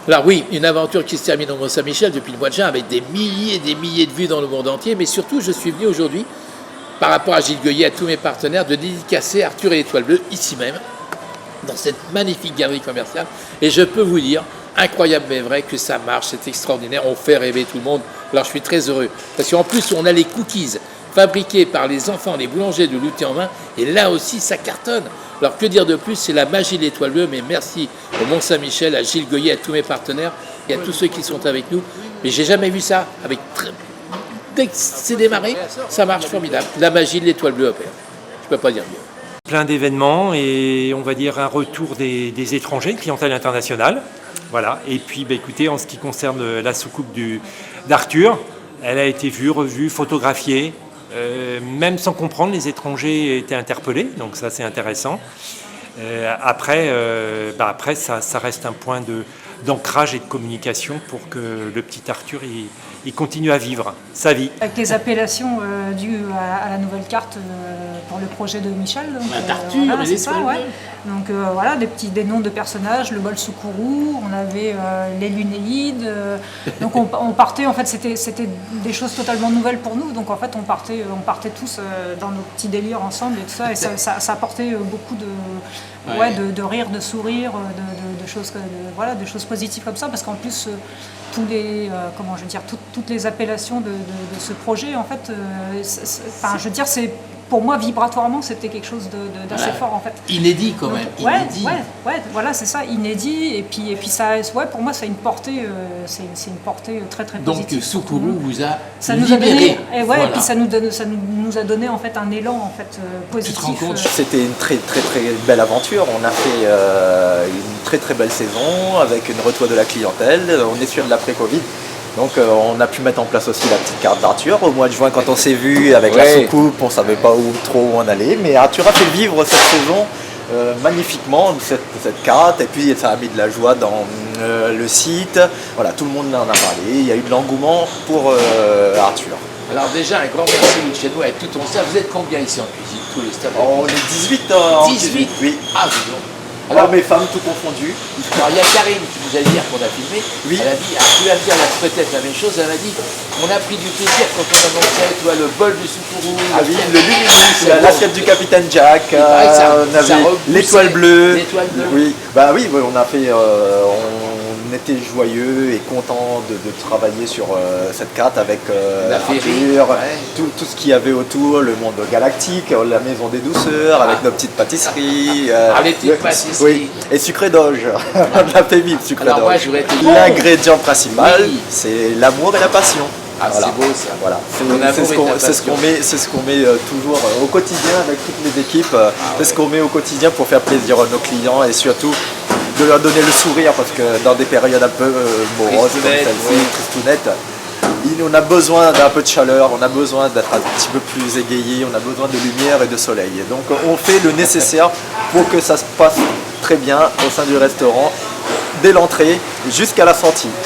Alors oui, une aventure qui se termine au Mont-Saint-Michel depuis le mois de juin avec des milliers et des milliers de vues dans le monde entier, mais surtout je suis venu aujourd'hui, par rapport à Gilles Goyer, à tous mes partenaires, de dédicacer Arthur et l'Étoile Bleue, ici même, dans cette magnifique galerie commerciale. Et je peux vous dire, incroyable mais vrai, que ça marche, c'est extraordinaire, on fait rêver tout le monde. Alors je suis très heureux, parce qu'en plus on a les cookies fabriqués par les enfants, les boulangers de Louté-en-Main, et là aussi ça cartonne. Alors que dire de plus, c'est la magie de l'Étoile Bleue, mais merci au Mont-Saint-Michel, à Gilles Goyer, à tous mes partenaires, et à tous ceux qui sont avec nous. Mais j'ai jamais vu ça, dès que c'est démarré, ça marche formidable. La magie de l'Étoile Bleue opère, je peux pas dire mieux. Plein d'événements et on va dire un retour des étrangers, clientèle internationale. Voilà. Et puis écoutez, en ce qui concerne la soucoupe d'Arthur, elle a été vue, revue, photographiée. Même sans comprendre, les étrangers étaient interpellés, donc ça c'est intéressant. Après, ça reste un point d'ancrage et de communication pour que le petit Arthur il continue à vivre sa vie. Avec les appellations dues à la nouvelle carte pour le projet de Michel. D'Arthur voilà, et c'est ça, l'Étoile ouais. Donc voilà, des noms de personnages, le bol Soukourou, on avait les Lunéides. Donc on partait, en fait, c'était des choses totalement nouvelles pour nous. Donc en fait, on partait tous dans nos petits délires ensemble et tout ça. Et ça apportait beaucoup de rire, de sourire, de choses, de choses positives comme ça. Parce qu'en plus, toutes les appellations de ce projet, en fait, c'est pour moi vibratoirement c'était quelque chose d'assez fort en fait. Inédit quand même. Inédit. Ouais, voilà, c'est ça, inédit et puis ça, pour moi c'est une portée, c'est une portée très très positive. Donc Soukourou vous a ça nous a libéré. donné, voilà. Et puis ça nous a donné en fait un élan en fait positif. Tu te rends compte, c'était une très très très belle aventure. On a fait une très très belle saison avec une retour de la clientèle. On est sur de l'après-Covid. Donc on a pu mettre en place aussi la petite carte d'Arthur. Au mois de juin, quand on s'est vu avec la soucoupe, on ne savait pas trop où on allait. Mais Arthur a fait vivre cette saison magnifiquement, cette carte. Et puis ça a mis de la joie dans le site. Voilà, tout le monde en a parlé. Il y a eu de l'engouement pour Arthur. alors déjà un grand merci Luciano et tout ton staff. Vous êtes combien ici en cuisine, tous les staffs? On est 18 en 18 cuisine. Oui. Ah dis donc. Alors mes femmes tout confondues. Alors il y a Karine qui vous a dit hier qu'on a filmé, Oui. elle a dit, tu vas dire peut-être la même chose, elle m'a dit, on a pris du plaisir quand on annonçait, tu vois, le bol du Soukourou, Ah oui, le Luminis, l'assiette du Capitaine Jack, pareil, on avait l'Étoile Bleue. L'Étoile Bleue. Oui, oui, on a fait, on était joyeux et content de travailler sur cette carte avec La Arthur, féerie, ouais. tout ce qu'il y avait autour, le monde galactique, la maison des douceurs avec nos petites pâtisseries. Les petites pâtisseries. Oui, et sucré d'orge. On a fait vivre sucré Alors moi, d'orge. j'aurais été- L'ingrédient principal, Oui. c'est l'amour et la passion. Ah, Voilà. c'est beau ça. Voilà, Mon amour c'est ce qu'on met, toujours au quotidien avec toutes les équipes. C'est ce qu'on met au quotidien pour faire plaisir à nos clients et surtout de leur donner le sourire parce que dans des périodes un peu moroses comme Tristounettes, celle-ci, oui. tristounettes, on a besoin d'un peu de chaleur, on a besoin d'être un petit peu plus égayé, on a besoin de lumière et de soleil. Et donc on fait le nécessaire pour que ça se passe très bien au sein du restaurant, dès l'entrée jusqu'à la sortie.